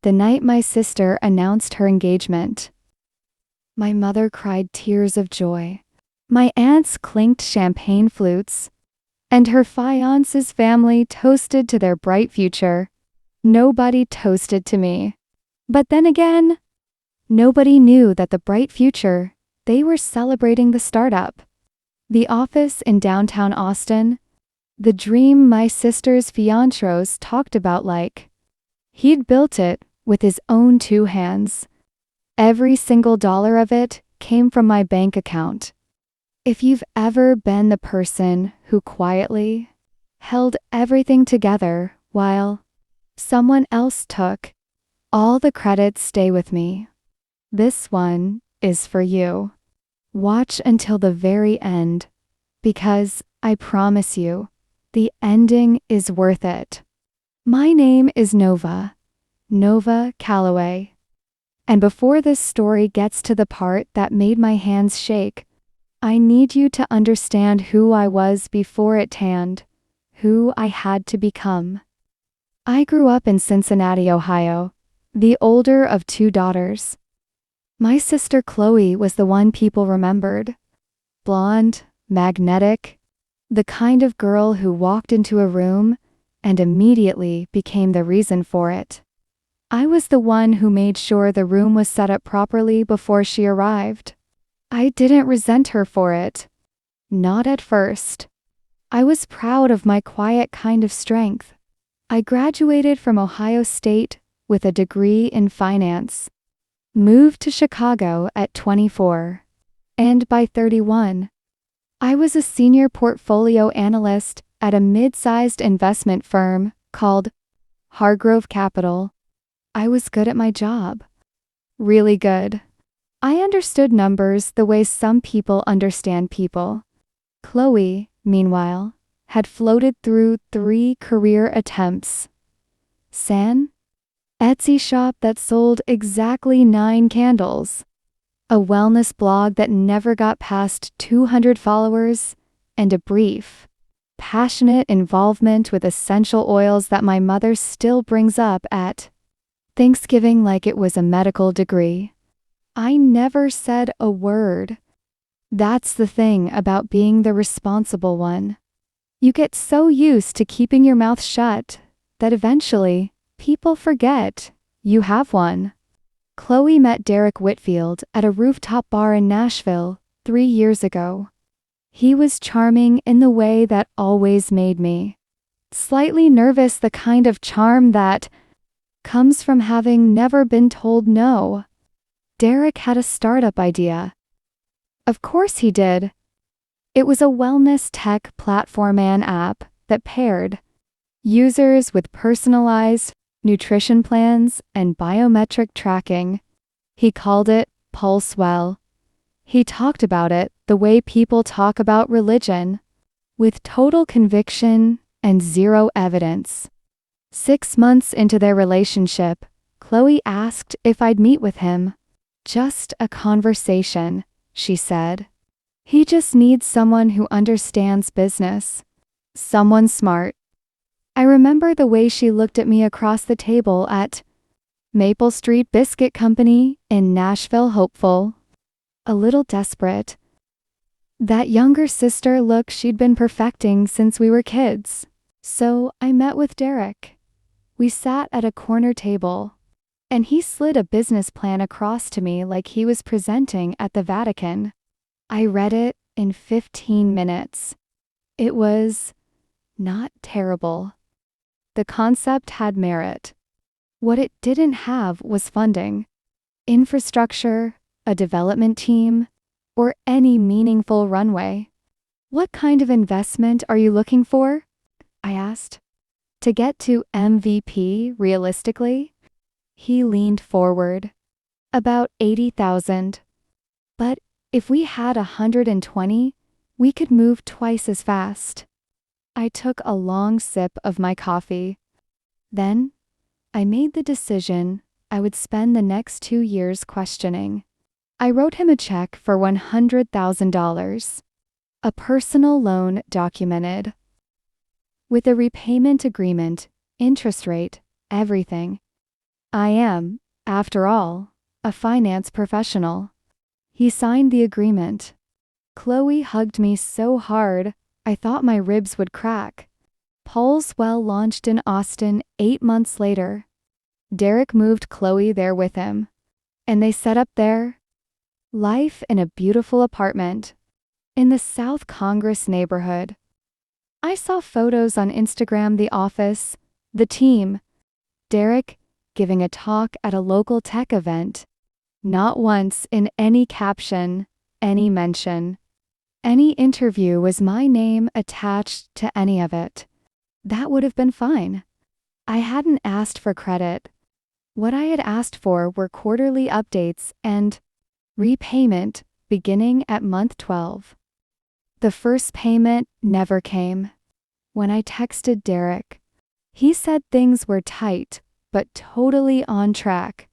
the night my sister announced her engagement. My mother cried tears of joy. My aunts clinked champagne flutes, and her fiancé's family toasted to their bright future. Nobody toasted to me. But then again, nobody knew that the bright future, they were celebrating the startup. The office in downtown Austin, the dream my sister's fiancés talked about like. He'd built it with his own two hands. Every single dollar of it came from my bank account. If you've ever been the person who quietly held everything together while someone else took all the credit, stay with me. This one is for you. Watch until the very end, because I promise you, the ending is worth it. My name is Nova Calloway. And before this story gets to the part that made my hands shake, I need you to understand who I was before it tanned, who I had to become. I grew up in Cincinnati, Ohio, the older of two daughters. My sister Chloe was the one people remembered. Blonde, magnetic, the kind of girl who walked into a room and immediately became the reason for it. I was the one who made sure the room was set up properly before she arrived. I didn't resent her for it. Not at first. I was proud of my quiet kind of strength. I graduated from Ohio State with a degree in finance. Moved to Chicago at 24. And by 31, I was a senior portfolio analyst at a mid-sized investment firm called Hargrove Capital. I was good at my job. Really good. I understood numbers the way some people understand people. Chloe, meanwhile, had floated through 3 career attempts. San? Etsy shop that sold exactly 9 candles. A wellness blog that never got past 200 followers, and a brief, passionate involvement with essential oils that my mother still brings up at Thanksgiving like it was a medical degree. I never said a word. That's the thing about being the responsible one. You get so used to keeping your mouth shut that eventually people forget you have one. Chloe met Derek Whitfield at a rooftop bar in Nashville 3 years ago. He was charming in the way that always made me slightly nervous, the kind of charm that comes from having never been told no. Derek had a startup idea. Of course he did. It was a wellness tech platform and app that paired users with personalized nutrition plans and biometric tracking. He called it PulseWell. He talked about it the way people talk about religion, with total conviction and zero evidence. 6 months into their relationship, Chloe asked if I'd meet with him. Just a conversation, she said. He just needs someone who understands business. Someone smart. I remember the way she looked at me across the table at Maple Street Biscuit Company in Nashville, hopeful. A little desperate. That younger sister look she'd been perfecting since we were kids. So I met with Derek. We sat at a corner table, and he slid a business plan across to me like he was presenting at the Vatican. I read it in 15 minutes. It was not terrible. The concept had merit. What it didn't have was funding, infrastructure, a development team, or any meaningful runway. What kind of investment are you looking for? I asked. To get to MVP realistically? He leaned forward. About 80,000. But if we had 120, we could move twice as fast. I took a long sip of my coffee. Then, I made the decision I would spend the next 2 years questioning. I wrote him a check for $100,000. A personal loan documented. With a repayment agreement, interest rate, everything. I am, after all, a finance professional. He signed the agreement. Chloe hugged me so hard, I thought my ribs would crack. Paulswell launched in Austin 8 months later. Derek moved Chloe there with him. And they set up their life in a beautiful apartment in the South Congress neighborhood. I saw photos on Instagram, the office, the team, Derek giving a talk at a local tech event. Not once in any caption, any mention, any interview was my name attached to any of it. That would have been fine. I hadn't asked for credit. What I had asked for were quarterly updates and repayment beginning at month 12. The first payment never came. When I texted Derek, he said things were tight, but totally on track.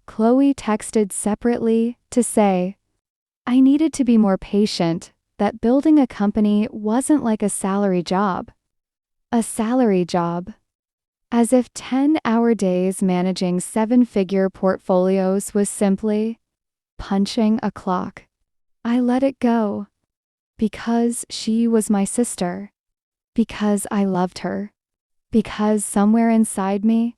Chloe texted separately to say, I needed to be more patient, that building a company wasn't like a salary job. A salary job. As if 10-hour days managing 7-figure portfolios was simply punching a clock. I let it go. Because she was my sister. Because I loved her. Because somewhere inside me,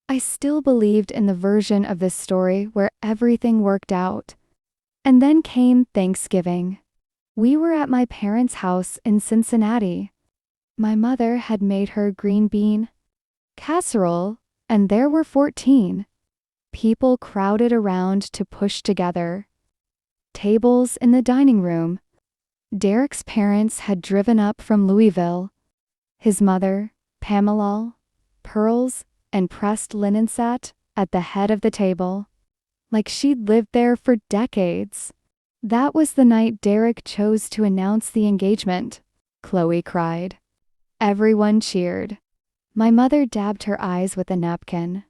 I still believed in the version of this story where everything worked out. And then came Thanksgiving. We were at my parents' house in Cincinnati. My mother had made her green bean casserole, and there were 14. People crowded around to push together. Tables in the dining room. Derek's parents had driven up from Louisville. His mother, Pamela, pearls and pressed linen sat at the head of the table, like she'd lived there for decades. That was the night Derek chose to announce the engagement, Chloe cried. Everyone cheered. My mother dabbed her eyes with a napkin.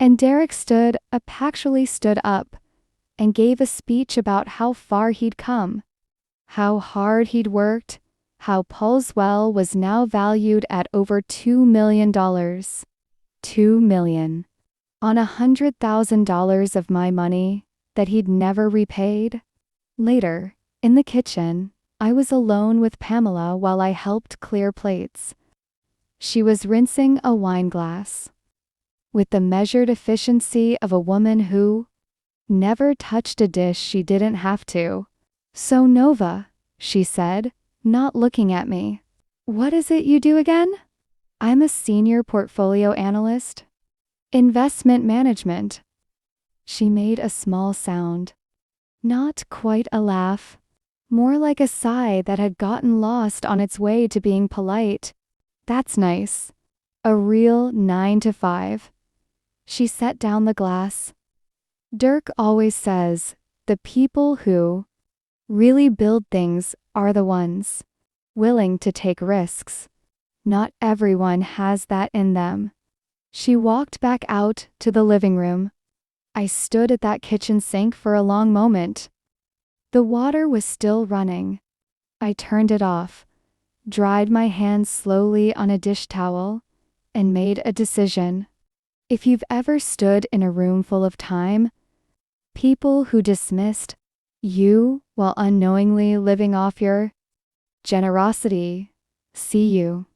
And Derek actually stood up, and gave a speech about how far he'd come, how hard he'd worked, how Paulswell was now valued at over $2 million. $2 million. On $100,000 of my money that he'd never repaid. Later, in the kitchen, I was alone with Pamela while I helped clear plates. She was rinsing a wine glass. With the measured efficiency of a woman who never touched a dish she didn't have to. So Nova, she said, not looking at me. What is it you do again? I'm a senior portfolio analyst. Investment management. She made a small sound. Not quite a laugh. More like a sigh that had gotten lost on its way to being polite. That's nice. A real 9 to 5. She set down the glass. Dirk always says, the people who really build things are the ones willing to take risks. Not everyone has that in them. She walked back out to the living room. I stood at that kitchen sink for a long moment. The water was still running. I turned it off, dried my hands slowly on a dish towel, and made a decision. If you've ever stood in a room full of time, people who dismissed you while unknowingly living off your generosity, see you.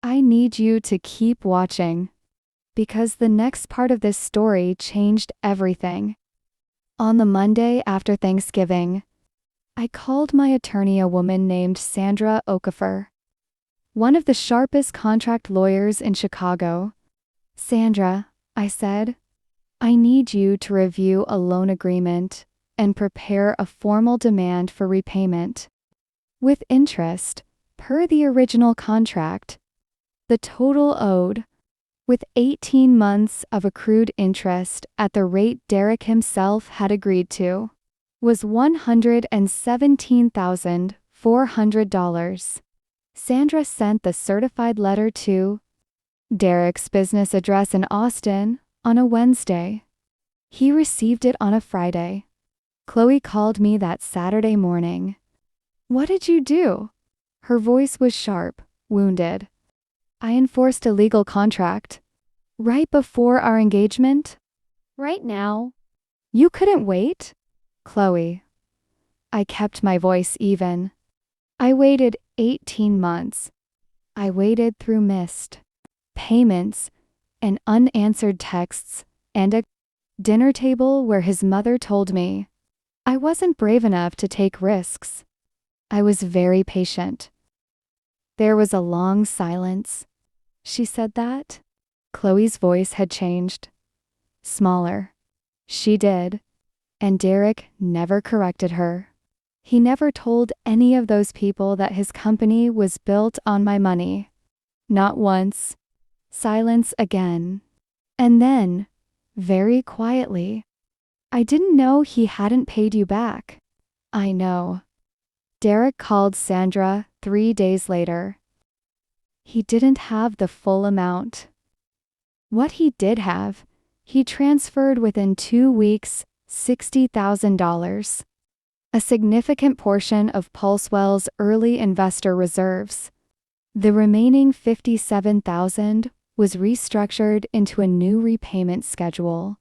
I need you to keep watching, because the next part of this story changed everything. On the Monday after Thanksgiving, I called my attorney, a woman named Sandra Okafor, one of the sharpest contract lawyers in Chicago. Sandra, I said, I need you to review a loan agreement and prepare a formal demand for repayment. With interest, per the original contract. The total owed, with 18 months of accrued interest at the rate Derek himself had agreed to, was $117,400. Sandra sent the certified letter to Derek's business address in Austin on a Wednesday. He received it on a Friday. Chloe called me that Saturday morning. What did you do? Her voice was sharp, wounded. I enforced a legal contract. Right before our engagement? Right now? You couldn't wait? Chloe. I kept my voice even. I waited 18 months. I waited through missed payments and unanswered texts and a dinner table where his mother told me I wasn't brave enough to take risks. I was very patient. There was a long silence. She said that? Chloe's voice had changed. Smaller. She did. And Derek never corrected her. He never told any of those people that his company was built on my money. Not once. Silence again. And then, very quietly, I didn't know he hadn't paid you back. I know. Derek called Sandra 3 days later. He didn't have the full amount. What he did have, he transferred within 2 weeks $60,000. A significant portion of Pulsewell's early investor reserves. The remaining $57,000 was restructured into a new repayment schedule,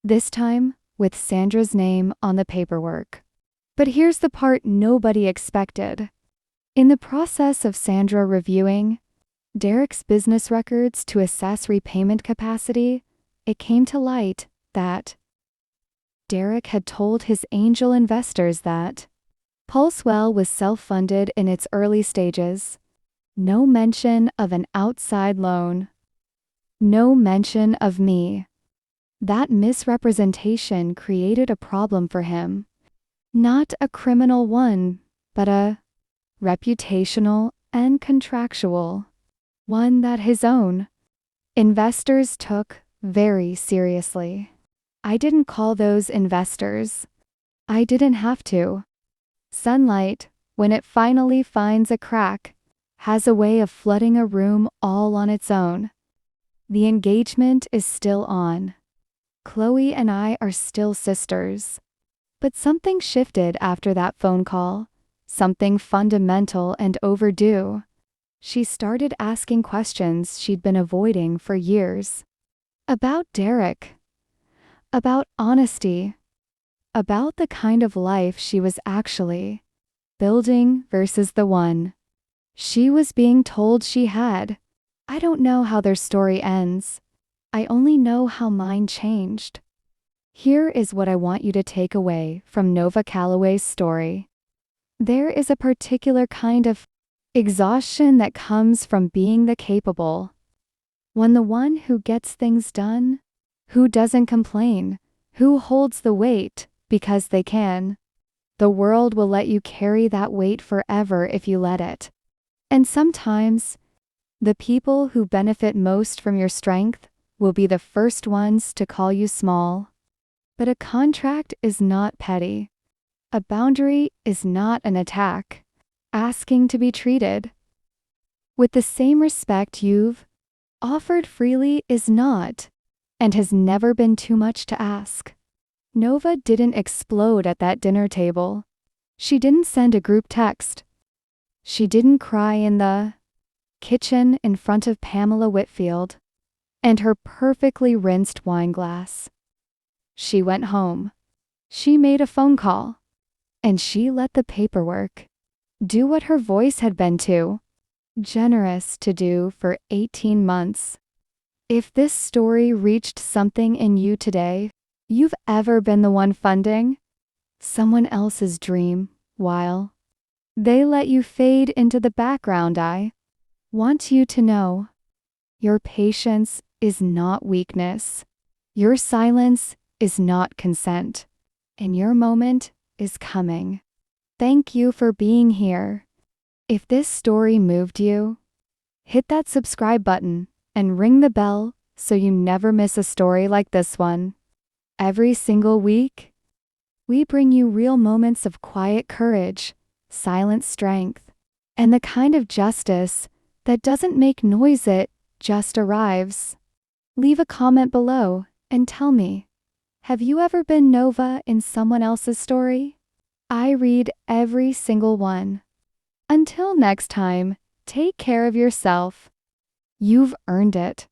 this time with Sandra's name on the paperwork. But here's the part nobody expected. In the process of Sandra reviewing Derek's business records to assess repayment capacity, it came to light that Derek had told his angel investors that Pulsewell was self-funded in its early stages. No mention of an outside loan. No mention of me. That misrepresentation created a problem for him. Not a criminal one, but a reputational and contractual one that his own investors took very seriously. I didn't call those investors. I didn't have to. Sunlight, when it finally finds a crack, has a way of flooding a room all on its own. The engagement is still on. Chloe and I are still sisters. But something shifted after that phone call, something fundamental and overdue. She started asking questions she'd been avoiding for years. About Derek. About honesty. About the kind of life she was actually building versus the one she was being told she had. I don't know how their story ends. I only know how mine changed. Here is what I want you to take away from Nova Calloway's story. There is a particular kind of exhaustion that comes from being the capable. When the one who gets things done, who doesn't complain, who holds the weight because they can, the world will let you carry that weight forever if you let it. And sometimes, the people who benefit most from your strength will be the first ones to call you small. But a contract is not petty. A boundary is not an attack. Asking to be treated with the same respect you've offered freely is not, and has never been too much to ask. Nova didn't explode at that dinner table. She didn't send a group text. She didn't cry in the kitchen in front of Pamela Whitfield and her perfectly rinsed wine glass. She went home. She made a phone call. And she let the paperwork do what her voice had been too generous to do for 18 months. If this story reached something in you today, you've ever been the one funding someone else's dream while they let you fade into the background, I want you to know your patience is not weakness. Your silence is not consent. And your moment is coming. Thank you for being here. If this story moved you, hit that subscribe button and ring the bell so you never miss a story like this one. Every single week, we bring you real moments of quiet courage, silent strength, and the kind of justice that doesn't make noise, it just arrives. Leave a comment below and tell me, have you ever been Nova in someone else's story? I read every single one. Until next time, take care of yourself. You've earned it.